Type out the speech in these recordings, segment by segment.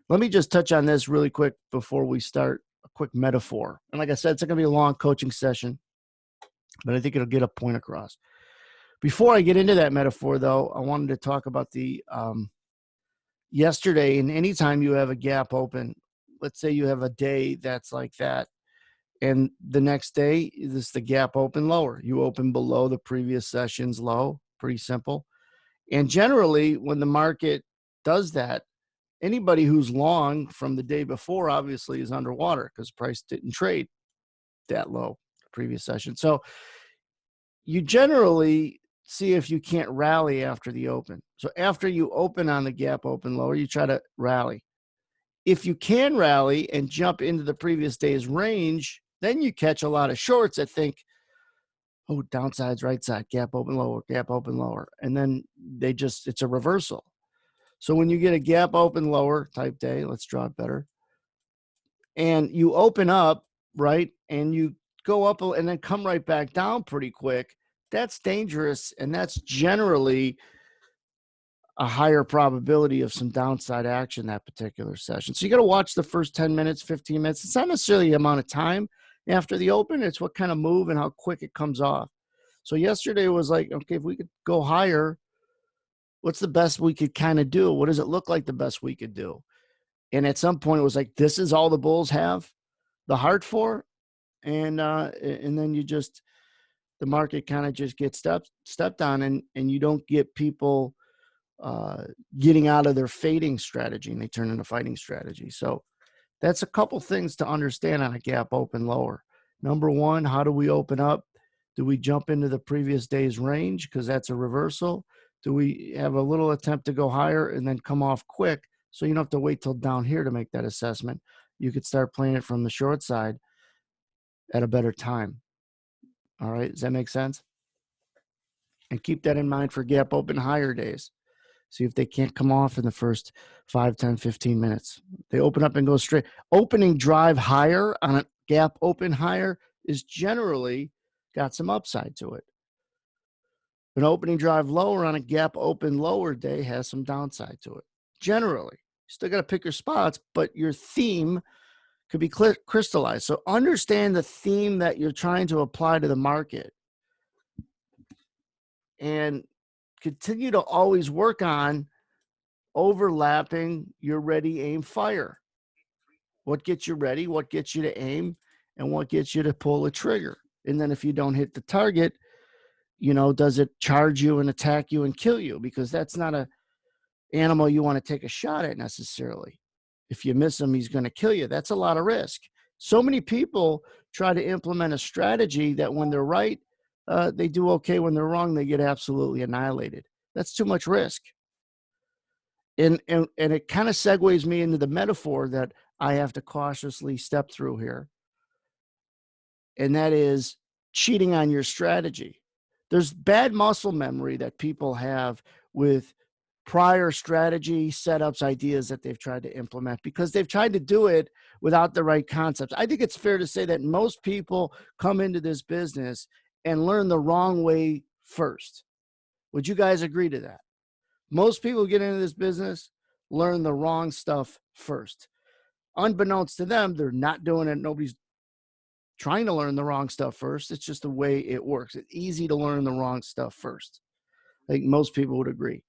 Let me just touch on this really quick before we start a quick metaphor. And like I said, it's going to be a long coaching session, but I think it'll get a point across. Before I get into that metaphor, though, I wanted to talk about the yesterday. And anytime you have a gap open, let's say you have a day that's like that, and the next day is the gap open lower. You open below the previous session's low. Pretty simple. And generally, when the market does that, anybody who's long from the day before obviously is underwater because price didn't trade that low the previous session. So you generally see if you can't rally after the open. So after you open on the gap open lower, you try to rally. If you can rally and jump into the previous day's range, then you catch a lot of shorts that think, oh, downside's right side, gap open lower, gap open lower. And then it's a reversal. So when you get a gap open lower type day, let's draw it better, and you open up, right, and you go up and then come right back down pretty quick, that's dangerous, and that's generally a higher probability of some downside action that particular session. So you got to watch the first 10 minutes, 15 minutes. It's not necessarily the amount of time after the open. It's what kind of move and how quick it comes off. So yesterday was like, okay, if we could go higher, what's the best we could kind of do? What does it look like the best we could do? And at some point it was like, this is all the bulls have the heart for. And then the market kind of just gets stepped on, and you don't get people getting out of their fading strategy, and they turn into fighting strategy. So that's a couple things to understand on a gap open lower. Number one, how do we open up? Do we jump into the previous day's range because that's a reversal? Do we have a little attempt to go higher and then come off quick so you don't have to wait till down here to make that assessment? You could start playing it from the short side at a better time. All right, does that make sense? And keep that in mind for gap open higher days. See if they can't come off in the first 5, 10, 15 minutes. They open up and go straight. Opening drive higher on a gap open higher is generally got some upside to it. An opening drive lower on a gap open lower day has some downside to it. Generally, you still got to pick your spots, but your theme could be crystallized. So understand the theme that you're trying to apply to the market, and continue to always work on overlapping your ready, aim, fire. What gets you ready, what gets you to aim, and what gets you to pull a trigger. And then if you don't hit the target, does it charge you and attack you and kill you? Because that's not a animal you want to take a shot at necessarily. If you miss him, he's going to kill you. That's a lot of risk. So many people try to implement a strategy that when they're right, they do okay. When they're wrong, they get absolutely annihilated. That's too much risk. And it kind of segues me into the metaphor that I have to cautiously step through here. And that is cheating on your strategy. There's bad muscle memory that people have with prior strategy setups, ideas that they've tried to implement because they've tried to do it without the right concepts. I think it's fair to say that most people come into this business and learn the wrong way first. Would you guys agree to that? Most people get into this business, learn the wrong stuff first. Unbeknownst to them, they're not doing it. Nobody's trying to learn the wrong stuff first. It's just the way it works. It's easy to learn the wrong stuff first. I think most people would agree.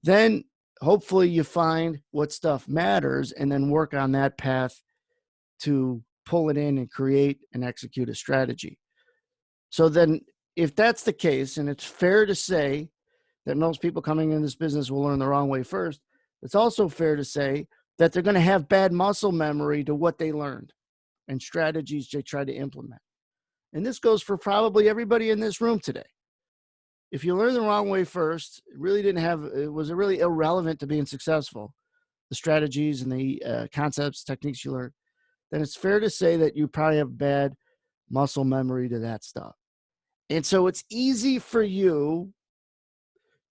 Then hopefully you find what stuff matters and then work on that path to pull it in and create and execute a strategy. So then if that's the case, and it's fair to say that most people coming in this business will learn the wrong way first, it's also fair to say that they're going to have bad muscle memory to what they learned and strategies they try to implement. And this goes for probably everybody in this room today. If you learn the wrong way first, it was really irrelevant to being successful, the strategies and the concepts, techniques you learned, then it's fair to say that you probably have bad muscle memory to that stuff. And so it's easy for you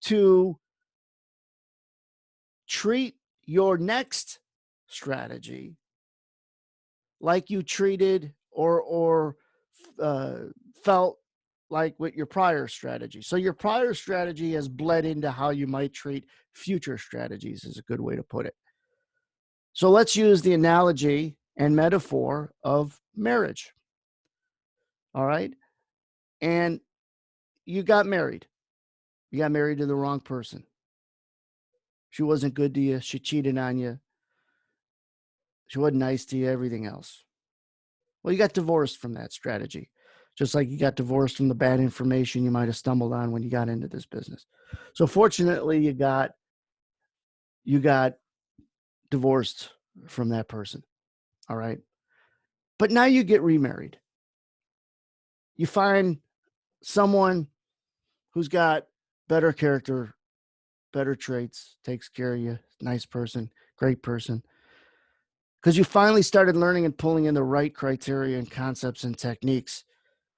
to treat your next strategy like you treated or felt like with your prior strategy. So your prior strategy has bled into how you might treat future strategies is a good way to put it. So let's use the analogy and metaphor of marriage. All right. And you got married. You got married to the wrong person. She wasn't good to you. She cheated on you. She wasn't nice to you, everything else. Well, you got divorced from that strategy, just like you got divorced from the bad information you might have stumbled on when you got into this business. So fortunately, you got divorced from that person. All right. But now you get remarried. You find someone who's got better character, better traits, takes care of you, nice person, great person. Because you finally started learning and pulling in the right criteria and concepts and techniques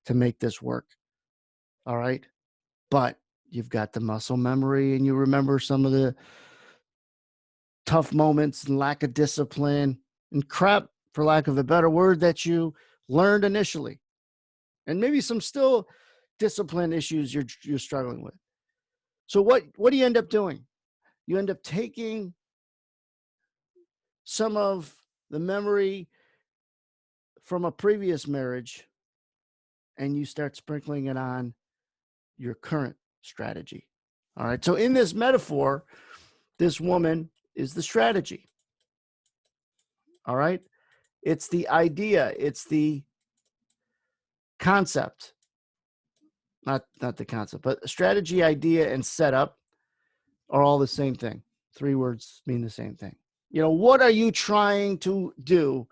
to make this work. All right. But you've got the muscle memory and you remember some of the tough moments and lack of discipline and crap, for lack of a better word, that you learned initially. And maybe some still discipline issues you're struggling with. So what do you end up doing? You end up taking some of the memory from a previous marriage and you start sprinkling it on your current strategy. All right. So in this metaphor, this woman is the strategy. All right. It's the idea. It's the concept. Not the concept, but strategy, idea, and setup are all the same thing. 3 words mean the same thing. What are you trying to do?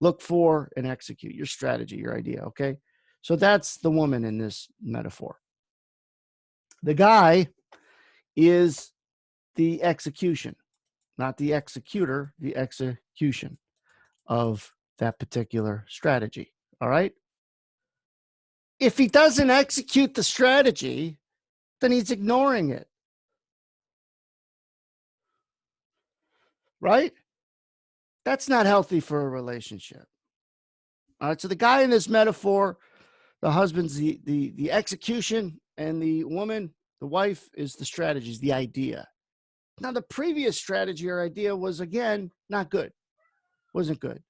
Look for and execute your strategy, your idea. Okay. So that's the woman in this metaphor. The guy is the execution, not the executor, the execution of that particular strategy. All right. If he doesn't execute the strategy, then he's ignoring it. Right? That's not healthy for a relationship. All right. So the guy in this metaphor, the husband's the execution, and the woman, the wife, is the strategy, is the idea. Now, the previous strategy or idea was, again, not good. Wasn't good.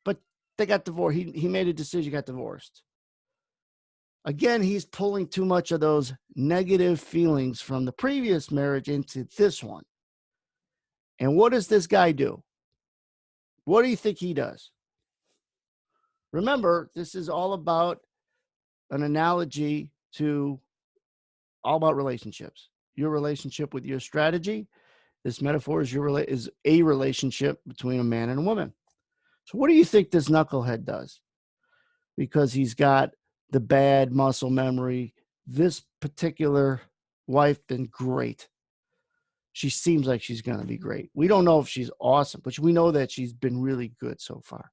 But they got divorced. He made a decision, got divorced. Again, he's pulling too much of those negative feelings from the previous marriage into this one. And what does this guy do? What do you think he does? Remember, this is all about an analogy to all about relationships. Your relationship with your strategy. This metaphor is a relationship between a man and a woman. So what do you think this knucklehead does? Because he's got the bad muscle memory. This particular wife been great. She seems like she's going to be great. We don't know if she's awesome, but we know that she's been really good so far.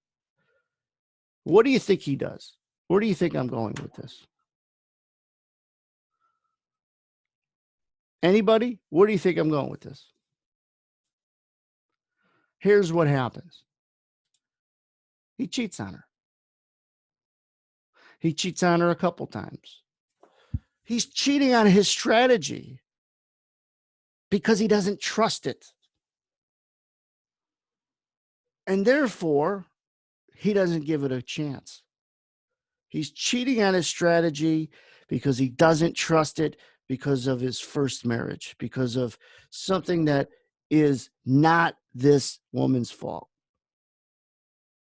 What do you think he does? Where do you think I'm going with this? Anybody? Where do you think I'm going with this? Here's what happens. He cheats on her. He cheats on her a couple times. He's cheating on his strategy because he doesn't trust it. And therefore, he doesn't give it a chance. He's cheating on his strategy because he doesn't trust it, because of his first marriage, because of something that is not this woman's fault.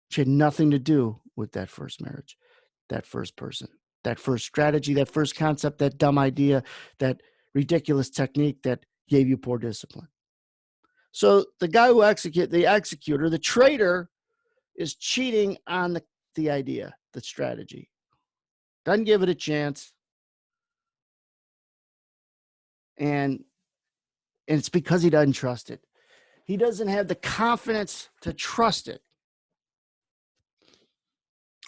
She had nothing to do with that first marriage, that first person, that first strategy, that first concept, that dumb idea, that ridiculous technique that gave you poor discipline. So the guy who the executor, the traitor, is cheating on the idea, the strategy. Doesn't give it a chance. And it's because he doesn't trust it. He doesn't have the confidence to trust it.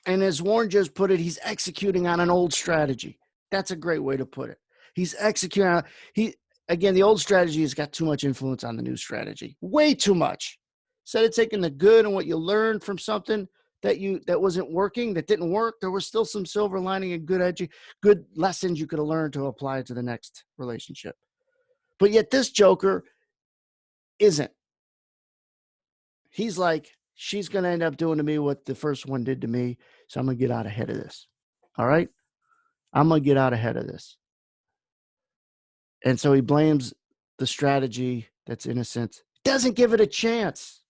And as Warren just put it, he's executing on an old strategy. That's a great way to put it. He's executing on, again, the old strategy has got too much influence on the new strategy. Way too much. Instead of taking the good and what you learned from something that wasn't working, that didn't work, there was still some silver lining and good lessons you could have learned to apply to the next relationship. But yet this joker isn't. he's like, she's going to end up doing to me what the first one did to me. So I'm going to get out ahead of this. All right. I'm going to get out ahead of this. And so he blames the strategy that's innocent, doesn't give it a chance.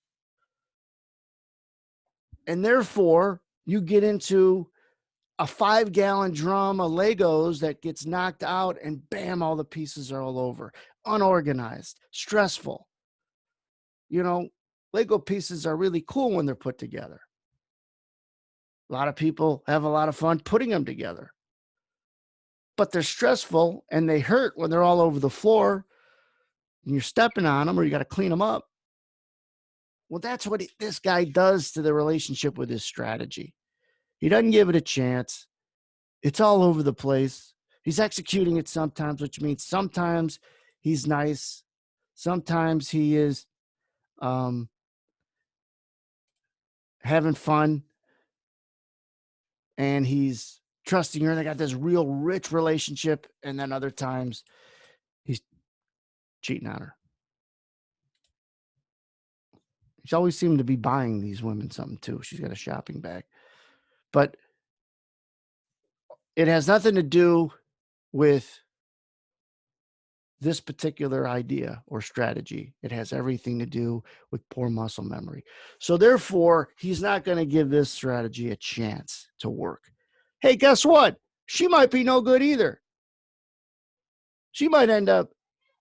And therefore, you get into a 5-gallon drum of Legos that gets knocked out, and bam, all the pieces are all over. Unorganized, stressful. You know, Lego pieces are really cool when they're put together. A lot of people have a lot of fun putting them together. But they're stressful and they hurt when they're all over the floor and you're stepping on them or you got to clean them up. Well, that's what this guy does to the relationship with his strategy. He doesn't give it a chance. It's all over the place. He's executing it sometimes, which means sometimes he's nice. Sometimes he is having fun. And he's trusting her. They got this real rich relationship. And then other times he's cheating on her. She always seemed to be buying these women something too. She's got a shopping bag. But it has nothing to do with this particular idea or strategy. It has everything to do with poor muscle memory. So therefore, he's not going to give this strategy a chance to work. Hey, guess what? She might be no good either. She might end up,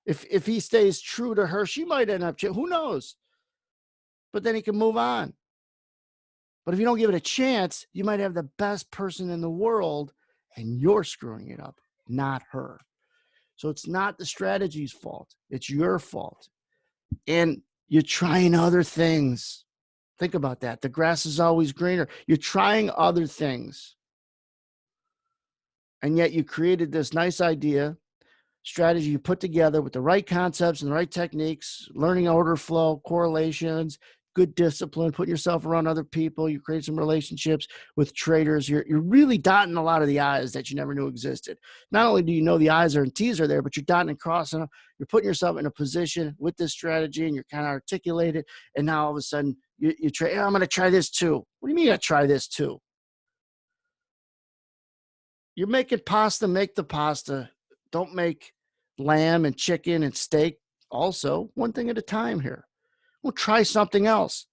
if he stays true to her, she might end up, who knows? But then he can move on. But if you don't give it a chance, you might have the best person in the world and you're screwing it up, not her. So it's not the strategy's fault. It's your fault. And you're trying other things. Think about that. The grass is always greener. You're trying other things. And yet you created this nice idea, strategy you put together with the right concepts and the right techniques, learning order flow, correlations, good discipline, putting yourself around other people. You create some relationships with traders. You're really dotting a lot of the I's that you never knew existed. Not only do you know the I's and T's are there, but you're dotting and crossing them. You're putting yourself in a position with this strategy and you're kind of articulated. And now all of a sudden you try, I'm going to try this too. What do you mean I try this too? You're making pasta, make the pasta. Don't make lamb and chicken and steak. Also, one thing at a time here. We'll try something else.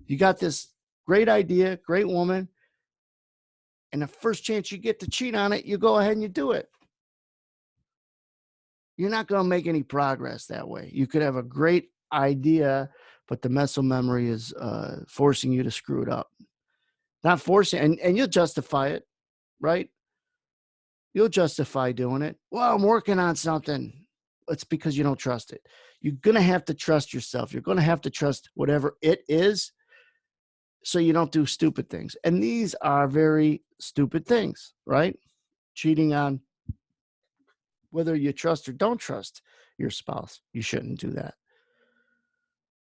You got this great idea, great woman, and the first chance you get to cheat on it, you go ahead and you do it. You're not going to make any progress that way. You could have a great idea, but the muscle memory is forcing you to screw it up. Not forcing, and you'll justify it, right? You'll justify doing it. Well, I'm working on something. It's because you don't trust it. You're going to have to trust yourself. You're going to have to trust whatever it is so you don't do stupid things. And these are very stupid things, right? Cheating on whether you trust or don't trust your spouse. You shouldn't do that.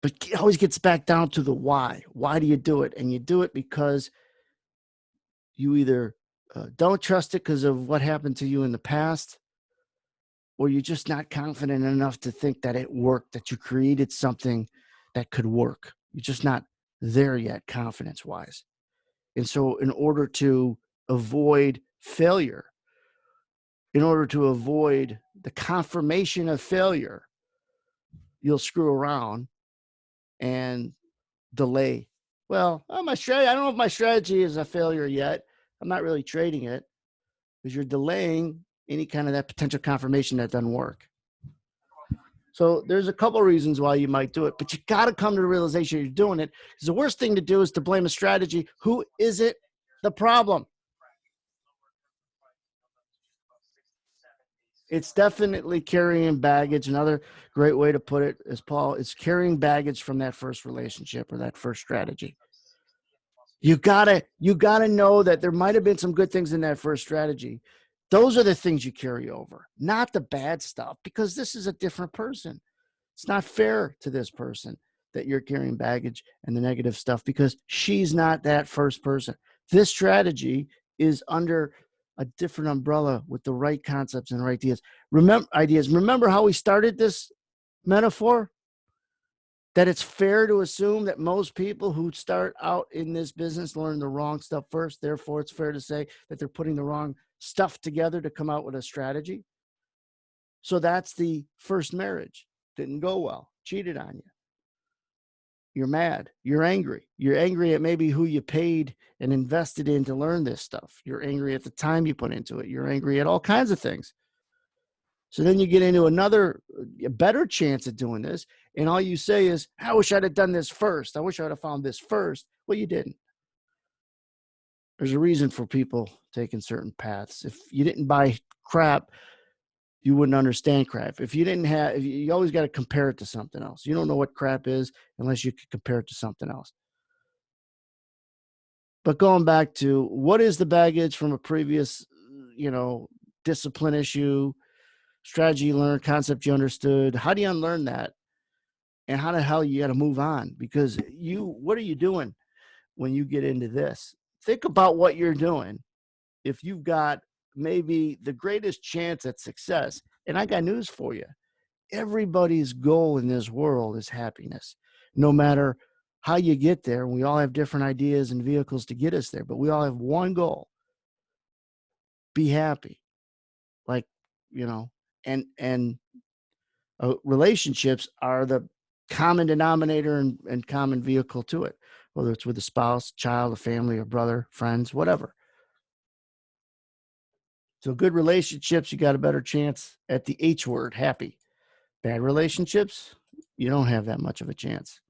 But it always gets back down to the why. Why do you do it? And you do it because you either don't trust it because of what happened to you in the past, or you're just not confident enough to think that it worked, that you created something that could work. You're just not there yet, confidence-wise. And so in order to avoid failure, in order to avoid the confirmation of failure, you'll screw around and delay. Well, my strategy, I don't know if my strategy is a failure yet. I'm not really trading it because you're delaying any kind of that potential confirmation that doesn't work. So there's a couple of reasons why you might do it, but you got to come to the realization you're doing it. Because the worst thing to do is to blame a strategy. Who is it? The problem. It's definitely carrying baggage. Another great way to put it is, Paul, it's carrying baggage from that first relationship or that first strategy. You gotta know that there might have been some good things in that first strategy. Those are the things you carry over, not the bad stuff, because this is a different person. It's not fair to this person that you're carrying baggage and the negative stuff because she's not that first person. This strategy is under a different umbrella with the right concepts and right ideas. Remember how we started this metaphor? that it's fair to assume that most people who start out in this business learn the wrong stuff first. Therefore, it's fair to say that they're putting the wrong stuff together to come out with a strategy. So that's the first marriage. Didn't go well, cheated on you. You're mad. You're angry. You're angry at maybe who you paid and invested in to learn this stuff. You're angry at the time you put into it. You're angry at all kinds of things. So then you get into a better chance at doing this. And all you say is, I wish I'd have done this first. I wish I'd have found this first. Well, you didn't. There's a reason for people taking certain paths. If you didn't buy crap, you wouldn't understand crap. If you didn't have, you always got to compare it to something else. You don't know what crap is unless you could compare it to something else. But going back to what is the baggage from a previous, discipline issue, strategy you learned, concept you understood? How do you unlearn that? And how the hell you got to move on? Because what are you doing when you get into this? Think about what you're doing. If you've got maybe the greatest chance at success, and I got news for you. Everybody's goal in this world is happiness, no matter how you get there. We all have different ideas and vehicles to get us there, but we all have one goal: be happy. Like, and relationships are the common denominator and common vehicle to it, whether it's with a spouse, child, a family, or brother, friends, whatever. So good relationships, you got a better chance at the H word, happy. Bad relationships, you don't have that much of a chance,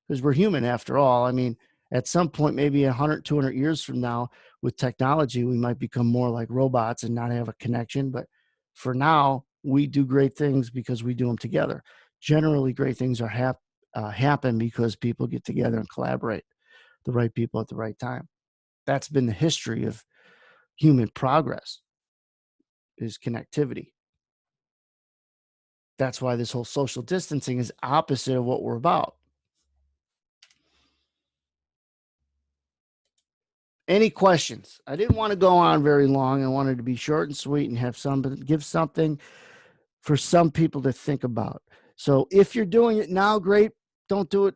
because we're human after all. I mean, at some point, maybe 100, 200 years from now, with technology, we might become more like robots and not have a connection. But for now, we do great things because we do them together. Generally, great things happen because people get together and collaborate, the right people at the right time. That's been the history of human progress, is connectivity. That's why this whole social distancing is opposite of what we're about. Any questions? I didn't want to go on very long. I wanted to be short and sweet and give something for some people to think about. So if you're doing it now, great. Don't do it.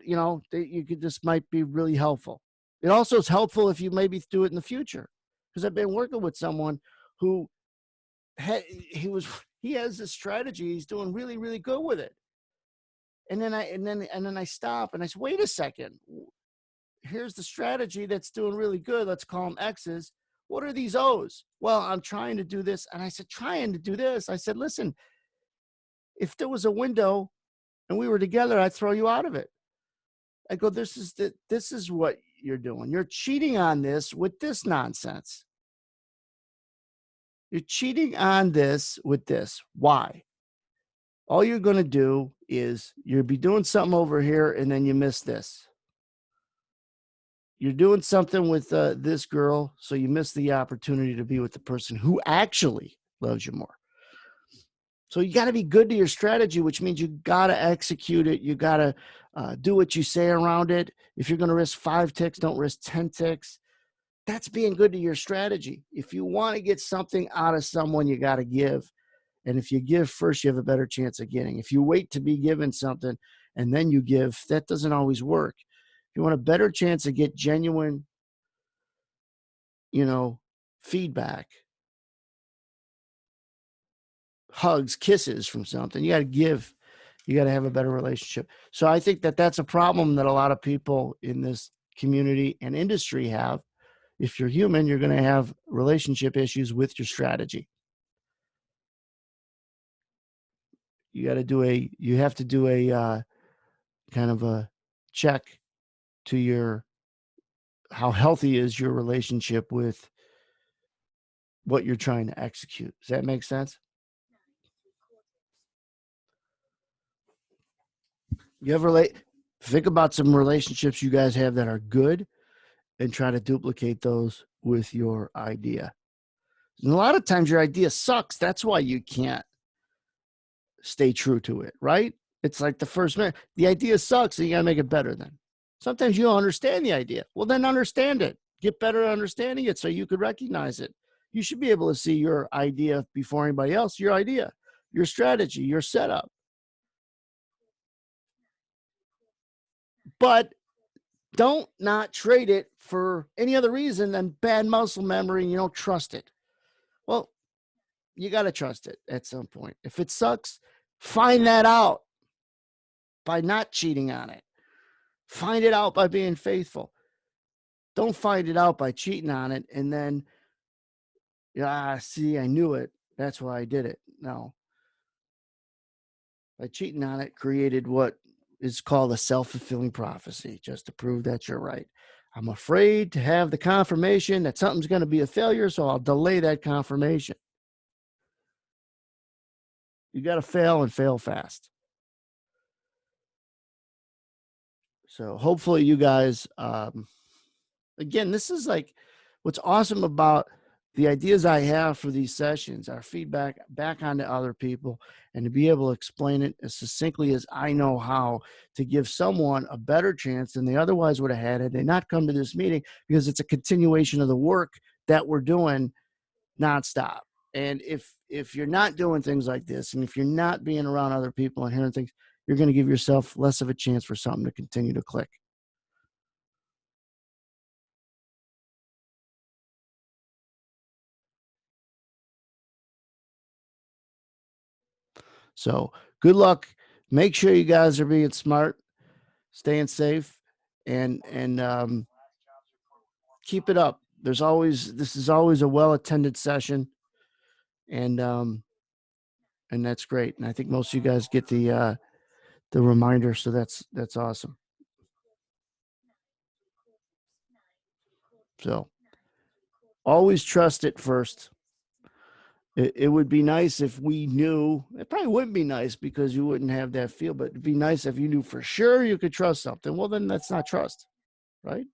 This might be really helpful. It also is helpful if you maybe do it in the future, because I've been working with someone who he has this strategy. He's doing really, really good with it. And then I stop and I say, wait a second. Here's the strategy that's doing really good. Let's call them X's. What are these O's? Well, I'm trying to do this. And I said, trying to do this. I said, listen, if there was a window and we were together, I'd throw you out of it. I go, this is what you're doing. You're cheating on this with this nonsense. You're cheating on this with this. Why? All you're going to do is you'll be doing something over here and then you miss this. You're doing something with this girl, so you miss the opportunity to be with the person who actually loves you more. So you got to be good to your strategy, which means you got to execute it. You got to do what you say around it. If you're going to risk 5 ticks, don't risk 10 ticks. That's being good to your strategy. If you want to get something out of someone, you got to give. And if you give first, you have a better chance of getting. If you wait to be given something and then you give, that doesn't always work. If you want a better chance to get genuine, feedback, hugs, kisses from something, you got to give. You got to have a better relationship. So I think that that's a problem that a lot of people in this community and industry have. If you're human, you're going to have relationship issues with your strategy. You have to do a kind of a check to how healthy is your relationship with what you're trying to execute. Does that make sense? You ever think about some relationships you guys have that are good and try to duplicate those with your idea. And a lot of times your idea sucks. That's why you can't stay true to it, right? It's like the first minute. The idea sucks, and you got to make it better then. Sometimes you don't understand the idea. Well, then understand it. Get better at understanding it so you could recognize it. You should be able to see your idea before anybody else, your idea, your strategy, your setup. But don't not trade it for any other reason than bad muscle memory and you don't trust it. Well, you got to trust it at some point. If it sucks, find that out by not cheating on it. Find it out by being faithful. Don't find it out by cheating on it and then, see, I knew it. That's why I did it. No. By cheating on it, created what is called a self-fulfilling prophecy, just to prove that you're right. I'm afraid to have the confirmation that something's going to be a failure, so I'll delay that confirmation. You got to fail and fail fast. So hopefully you guys, again, this is like what's awesome about the ideas I have for these sessions, our feedback back onto other people, and to be able to explain it as succinctly as I know how to give someone a better chance than they otherwise would have had they not come to this meeting, because it's a continuation of the work that we're doing nonstop. And if you're not doing things like this, and if you're not being around other people and hearing things, you're going to give yourself less of a chance for something to continue to click. So good luck. Make sure you guys are being smart, staying safe, and keep it up. This is always a well-attended session, and that's great. And I think most of you guys get the reminder, so that's awesome. So always trust it first. It would be nice if we knew. It probably wouldn't be nice because you wouldn't have that feel, but it'd be nice if you knew for sure you could trust something. Well, then that's not trust, right?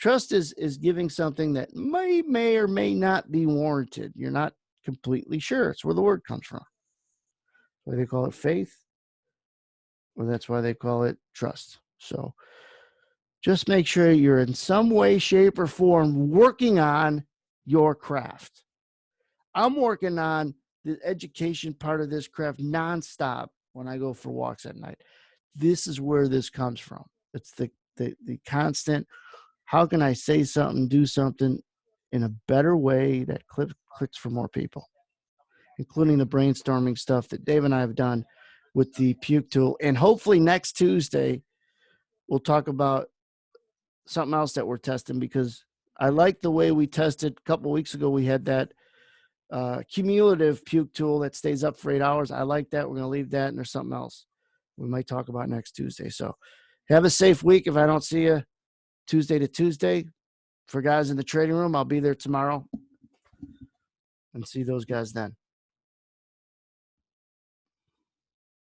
Trust is giving something that may or may not be warranted. You're not completely sure. It's where the word comes from. Why they call it faith, or that's why they call it trust. So just make sure you're in some way, shape, or form working on your craft. I'm working on the education part of this craft nonstop when I go for walks at night. This is where this comes from. It's the constant, how can I say something, do something in a better way that clicks for more people, including the brainstorming stuff that Dave and I have done with the puke tool. And hopefully next Tuesday, we'll talk about something else that we're testing, because I like the way we tested a couple of weeks ago. We had that cumulative puke tool that stays up for 8 hours. I like that. We're going to leave that, and there's something else we might talk about next Tuesday. So have a safe week. If I don't see you Tuesday to Tuesday, for guys in the trading room, I'll be there tomorrow and see those guys then.